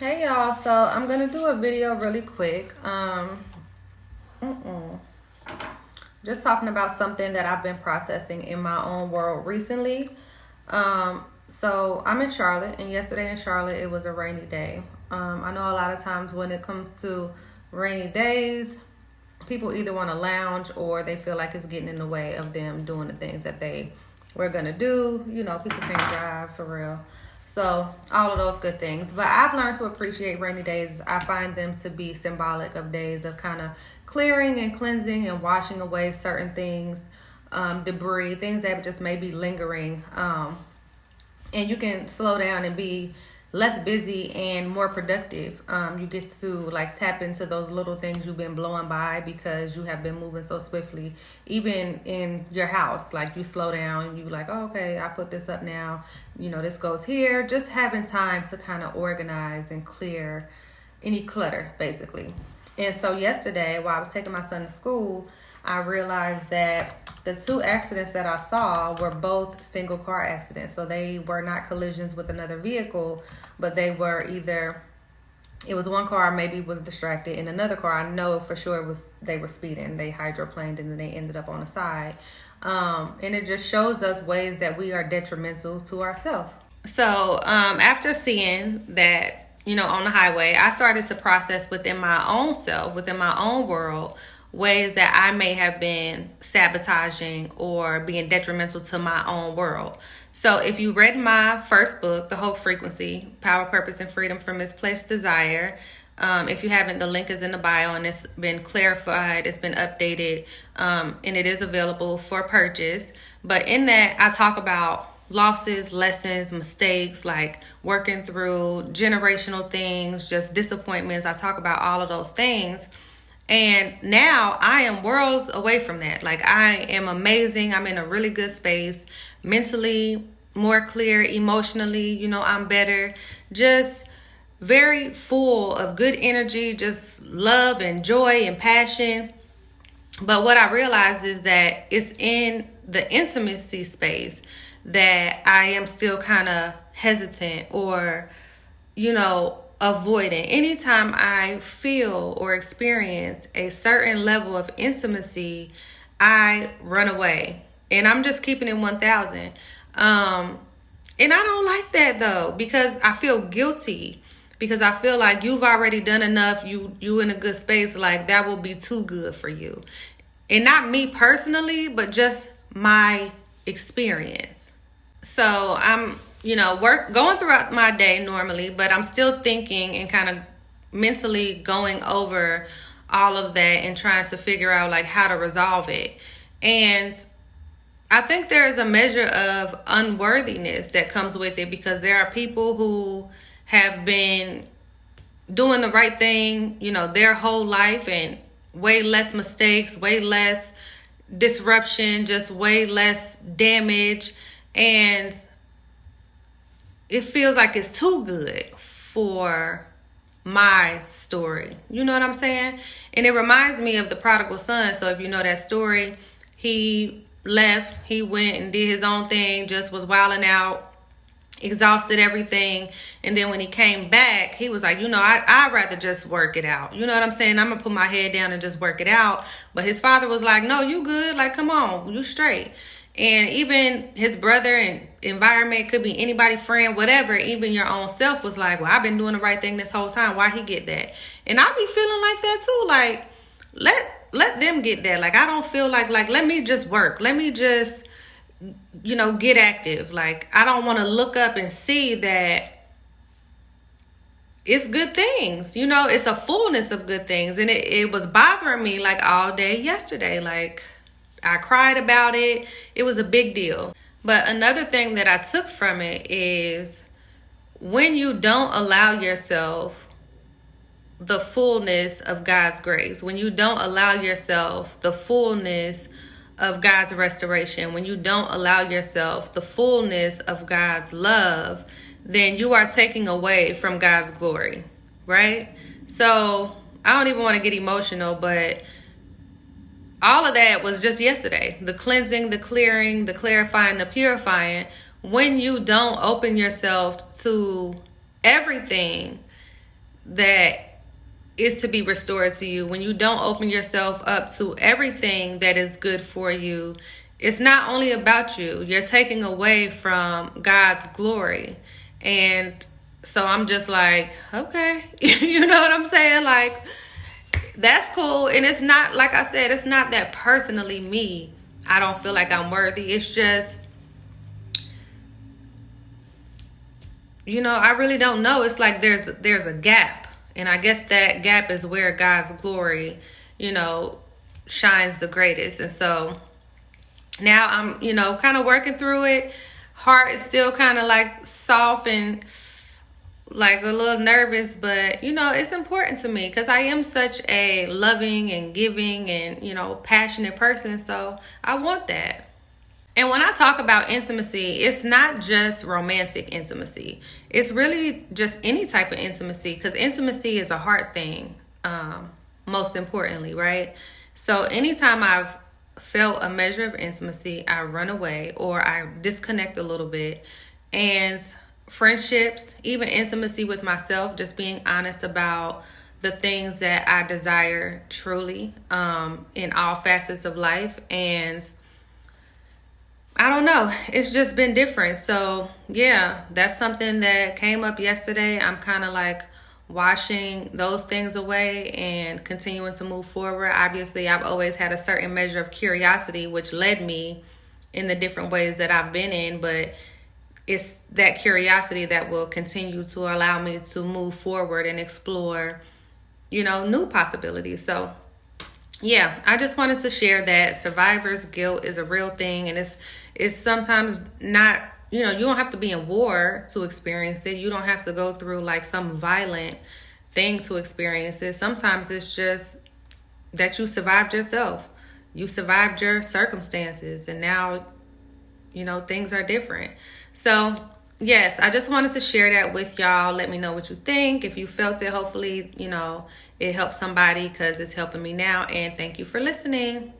Hey y'all, so I'm gonna do a video really quick. Just talking about something that I've been processing in my own world recently. So I'm in Charlotte, and yesterday in Charlotte it was a rainy day. I know a lot of times when it comes to rainy days, people either want to lounge or they feel like it's getting in the way of them doing the things that they were gonna do. You know, people can't drive for real. So all of those good things. But I've learned to appreciate rainy days. I find them to be symbolic of days of kind of clearing and cleansing and washing away certain things, debris, things that just may be lingering. And you can slow down and be less busy and more productive. You get to like tap into those little things you've been blowing by because you have been moving so swiftly. Even in your house, like you slow down, you like, oh, okay, I put this up now. You know, this goes here. Just having time to kind of organize and clear any clutter, basically. And so yesterday, while I was taking my son to school, I realized that the two accidents that I saw were both single car accidents. So they were not collisions with another vehicle, but they were either, it was one car maybe was distracted, and another car I know for sure was they were speeding. They hydroplaned and then they ended up on the side. And it just shows us ways that we are detrimental to ourselves. So after seeing that, you know, on the highway, I started to process within my own self, within my own world, ways that I may have been sabotaging or being detrimental to my own world. So if you read my first book, The Hope Frequency, Power, Purpose, and Freedom from Misplaced Desire, if you haven't, the link is in the bio and it's been clarified, it's been updated, and it is available for purchase. But in that, I talk about losses, lessons, mistakes, like working through generational things, just disappointments. I talk about all of those things. And now I am worlds away from that. Like, I am amazing. I'm in a really good space, mentally more clear, emotionally, you know, I'm better, just very full of good energy, just love and joy and passion. But what I realized is that it's in the intimacy space that I am still kind of hesitant or, you know, avoiding. Anytime I feel or experience a certain level of intimacy, I run away. And I'm just keeping it 1,000. And I don't like that though, because I feel guilty. Because I feel like you've already done enough. You in a good space, like that will be too good for you. And not me personally, but just my experience. So I'm, you know, going throughout my day normally, but I'm still thinking and kind of mentally going over all of that and trying to figure out like how to resolve it. And I think there is a measure of unworthiness that comes with it, because there are people who have been doing the right thing, you know, their whole life, and way less mistakes, way less disruption, just way less damage. And it feels like it's too good for my story. You know what I'm saying? And it reminds me of the prodigal son. So if you know that story, he left, he went and did his own thing, just was wilding out, exhausted everything. And then when he came back, he was like, you know, I'd rather just work it out. You know what I'm saying? I'm gonna put my head down and just work it out. But his father was like, no, you good. Like, come on, you straight. And even his brother and environment, could be anybody, friend, whatever, even your own self was like, well, I've been doing the right thing this whole time. Why he get that? And I be feeling like that too. Like, let them get that. Like, I don't feel like let me just work. Let me just, you know, get active. Like, I don't want to look up and see that it's good things. You know, it's a fullness of good things. And it was bothering me like all day yesterday. Like, I cried about it. It was a big deal. But another thing that I took from it is when you don't allow yourself the fullness of God's grace, when you don't allow yourself the fullness of God's restoration, when you don't allow yourself the fullness of God's love, then you are taking away from God's glory, right? So I don't even want to get emotional, but all of that was just yesterday. The cleansing, the clearing, the clarifying, the purifying. When you don't open yourself to everything that is to be restored to you, when you don't open yourself up to everything that is good for you, it's not only about you. You're taking away from God's glory. And so I'm just like, okay, you know what I'm saying? Like, that's cool. And it's not, like I said, it's not that personally me, I don't feel like I'm worthy. It's just, I really don't know. It's like there's a gap. And I guess that gap is where God's glory, shines the greatest. And so now I'm, kind of working through it. Heart is still kind of like soft and like a little nervous, but it's important to me because I am such a loving and giving and passionate person, so I want that. And when I talk about intimacy, it's not just romantic intimacy. It's really just any type of intimacy, because intimacy is a heart thing, most importantly, right? So anytime I've felt a measure of intimacy, I run away or I disconnect a little bit. And friendships, even intimacy with myself, just being honest about the things that I desire truly, in all facets of life. And I don't know, it's just been different. So yeah, that's something that came up yesterday. I'm kind of like washing those things away and continuing to move forward. Obviously, I've always had a certain measure of curiosity, which led me in the different ways that I've been in, but it's that curiosity that will continue to allow me to move forward and explore, new possibilities. So yeah, I just wanted to share that survivor's guilt is a real thing, and it's sometimes not, you don't have to be in war to experience it. You don't have to go through like some violent thing to experience it. Sometimes it's just that you survived yourself. You survived your circumstances, and now, things are different. So yes, I just wanted to share that with y'all. Let me know what you think. If you felt it, hopefully, it helped somebody, because it's helping me now. And thank you for listening.